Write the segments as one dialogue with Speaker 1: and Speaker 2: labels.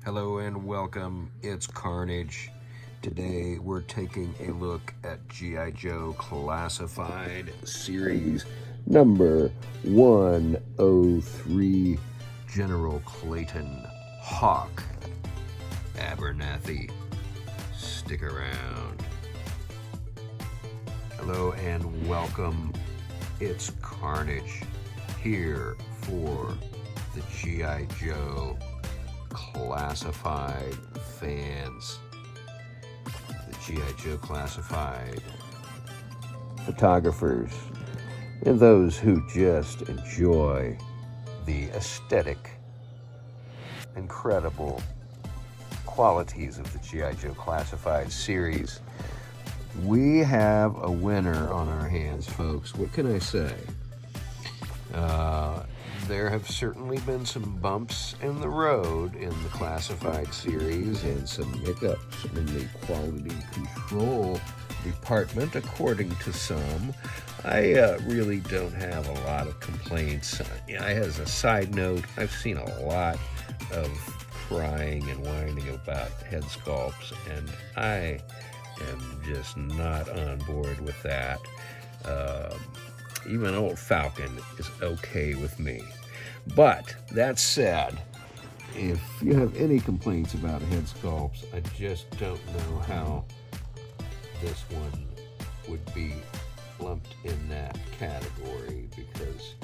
Speaker 1: Hello and welcome. It's Carnage. Today we're taking a look at G.I. Joe Classified Series number 103, General Clayton, Hawk, Abernathy. Stick around. Hello and welcome. It's Carnage here for the G.I. Joe Classified fans, the G.I. Joe Classified photographers, and those who just enjoy the aesthetic, incredible qualities of the G.I. Joe Classified series. We have a winner on our hands, folks. What can I say? There have certainly been some bumps in the road in the Classified series and some hiccups in the quality control department, according to some. I really don't have a lot of complaints. As a side note, I've seen a lot of crying and whining about head sculpts, and I am just not on board with that. Even old Falcon is okay with me. But that said, if you have any complaints about head sculpts, I just don't know how this one would be lumped in that category, because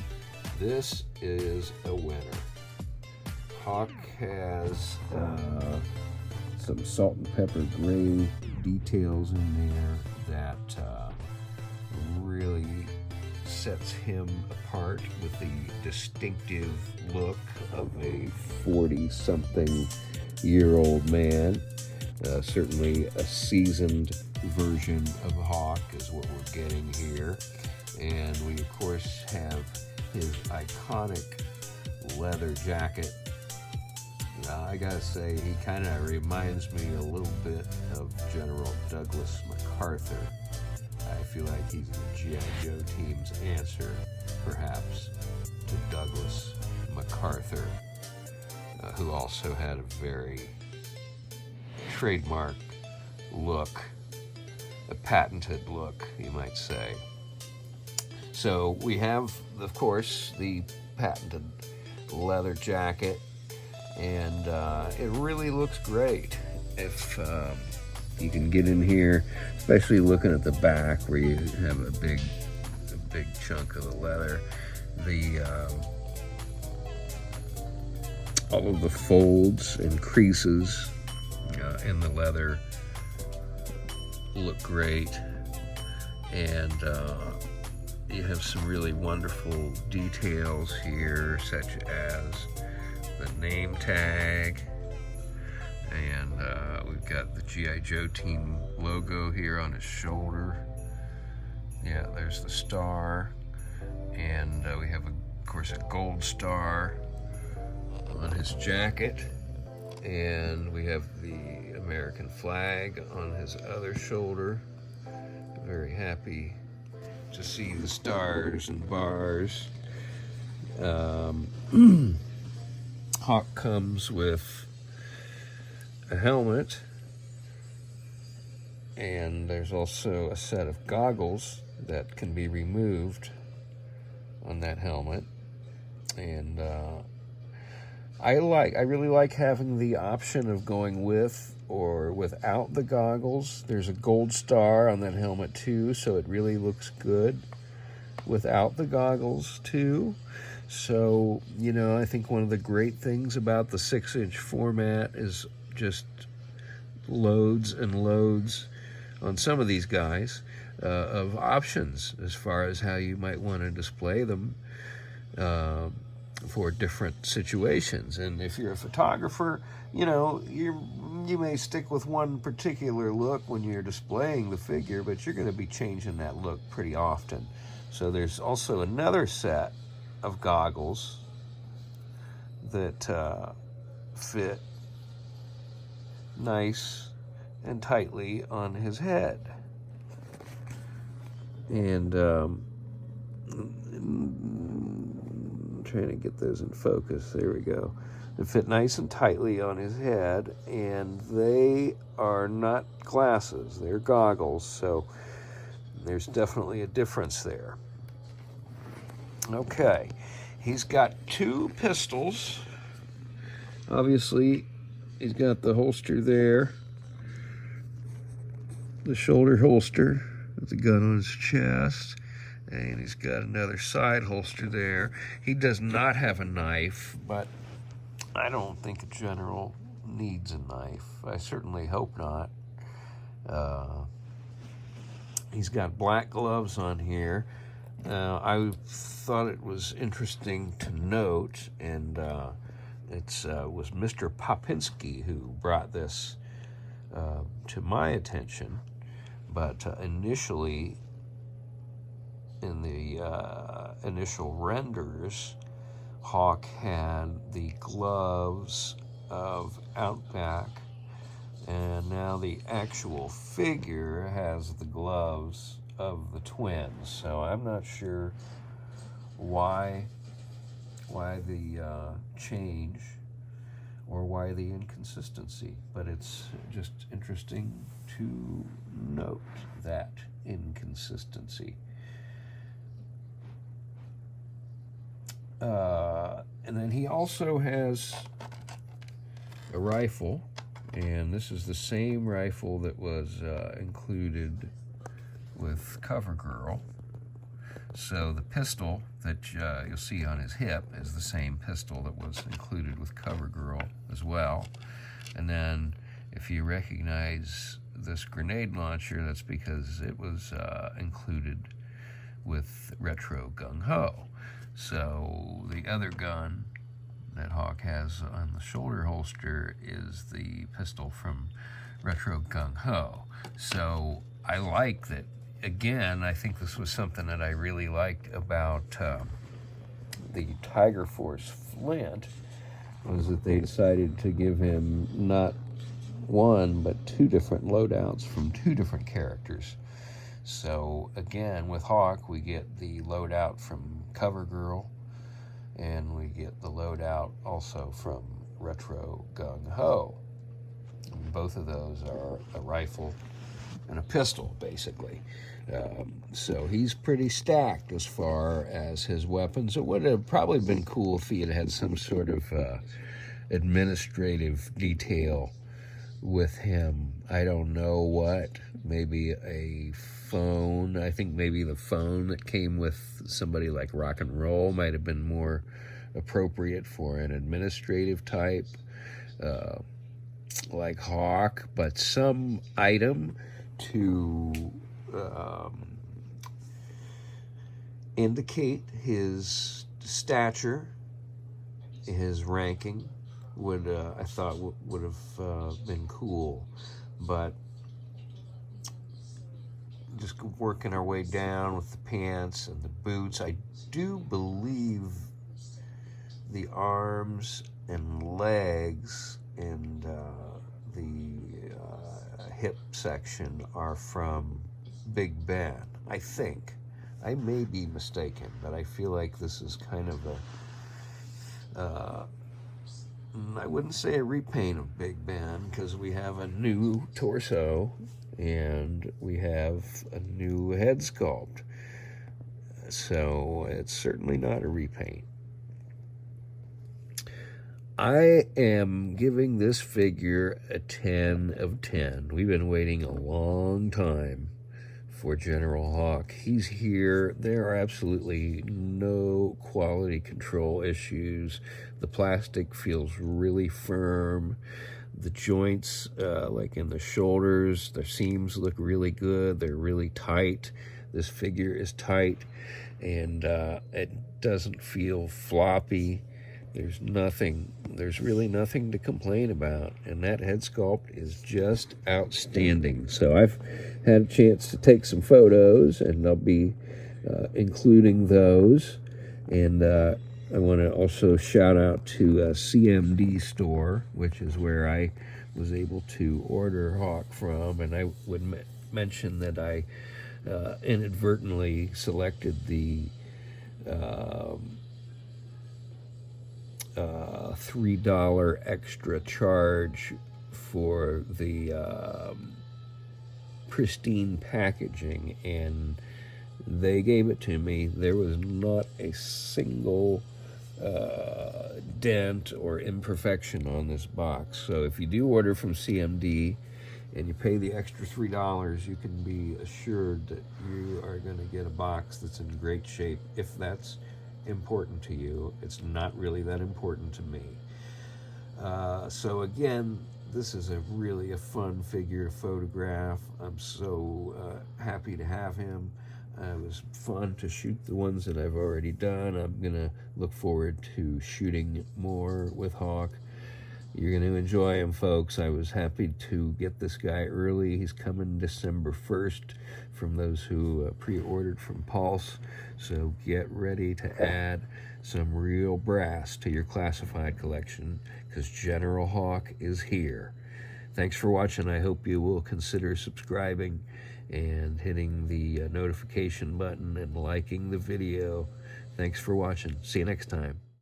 Speaker 1: this is a winner. Hawk has some salt and pepper gray details in there that really sets him apart with the distinctive look of a 40-something-year-old man. Certainly a seasoned version of Hawk is what we're getting here. And we, of course, have his iconic leather jacket. I gotta say, he kind of reminds me a little bit of General Douglas MacArthur. I feel like he's the G.I. Joe team's answer, perhaps, to Douglas MacArthur, who also had a very trademark look, a patented look, you might say. So we have, of course, the patented leather jacket, and it really looks great. If you can get in here, especially looking at the back where you have a big chunk of the leather. All of the folds and creases in the leather look great, and you have some really wonderful details here, such as the name tag. And we've got the G.I. Joe team logo here on his shoulder. Yeah, there's the star. And we have, of course, a gold star on his jacket. And we have the American flag on his other shoulder. Very happy to see the stars and bars. Hawk comes with a helmet, and there's also a set of goggles that can be removed on that helmet. And I really like having the option of going with or without the goggles. There's a gold star on that helmet too, so it really looks good without the goggles too. So, I think one of the great things about the 6-inch format is just loads and loads on some of these guys of options as far as how you might want to display them for different situations. And if you're a photographer, you may stick with one particular look when you're displaying the figure, but you're going to be changing that look pretty often. So there's also another set of goggles that fit nice and tightly on his head. And I'm trying to get those in focus. There we go. that fit nice and tightly on his head, and they are not glasses, they're goggles, so there's definitely a difference there. Okay, he's got 2 pistols. Obviously, he's got the holster there, the shoulder holster with the gun on his chest, and he's got another side holster there. He does not have a knife, but I don't think a general needs a knife. I certainly hope not. He's got black gloves on here. I thought it was interesting to note, and it was Mr. Popinski who brought this to my attention, but initially, in the initial renders, Hawk had the gloves of Outback, and now the actual figure has the gloves of the twins. So I'm not sure why the change or why the inconsistency, but it's just interesting to note that inconsistency. And then he also has a rifle, and this is the same rifle that was included with CoverGirl. So the pistol that you'll see on his hip is the same pistol that was included with CoverGirl as well. And then if you recognize this grenade launcher, that's because it was included with Retro Gung Ho. So the other gun that Hawk has on the shoulder holster is the pistol from Retro Gung Ho. So I like that. Again, I think this was something that I really liked about the Tiger Force Flint, was that they decided to give him not 1 but 2 different loadouts from 2 different characters. So again, with Hawk, we get the loadout from CoverGirl, and we get the loadout also from Retro Gung Ho. And both of those are a rifle and a pistol, basically. So he's pretty stacked as far as his weapons. It would have probably been cool if he had had some sort of administrative detail with him. I don't know what. Maybe a phone. I think maybe the phone that came with somebody like Rock and Roll might have been more appropriate for an administrative type like Hawk, but some item to indicate his stature, his ranking, would I thought would have been cool. But just working our way down with the pants and the boots, I do believe the arms and legs and the hip section are from Big Ben, I think. I may be mistaken, but I feel like this is kind of a I wouldn't say a repaint of Big Ben, because we have a new torso and we have a new head sculpt. So it's certainly not a repaint. I am giving this figure a 10 of 10. We've been waiting a long time for General Hawk. He's here. There are absolutely no quality control issues. The plastic feels really firm. The joints, like in the shoulders, the seams look really good. They're really tight. This figure is tight, and it doesn't feel floppy. There's really nothing to complain about, and that head sculpt is just outstanding. So I've had a chance to take some photos, and I'll be including those. And I want to also shout out to CMD Store, which is where I was able to order Hawk from, and I would mention that I inadvertently selected the $3 extra charge for the pristine packaging, and they gave it to me. There was not a single dent or imperfection on this box. So if you do order from CMD and you pay the extra $3, you can be assured that you are going to get a box that's in great shape. If that's important to you, it's not really that important to me. So again, this is really a fun figure to photograph. I'm so happy to have him. It was fun to shoot the ones that I've already done. I'm gonna look forward to shooting more with Hawk. You're gonna enjoy him, folks. I was happy to get this guy early. He's coming December 1st from those who pre-ordered from Pulse. So get ready to add some real brass to your classified collection, because General Hawk is here. Thanks for watching. I hope you will consider subscribing and hitting the notification button and liking the video. Thanks for watching. See you next time.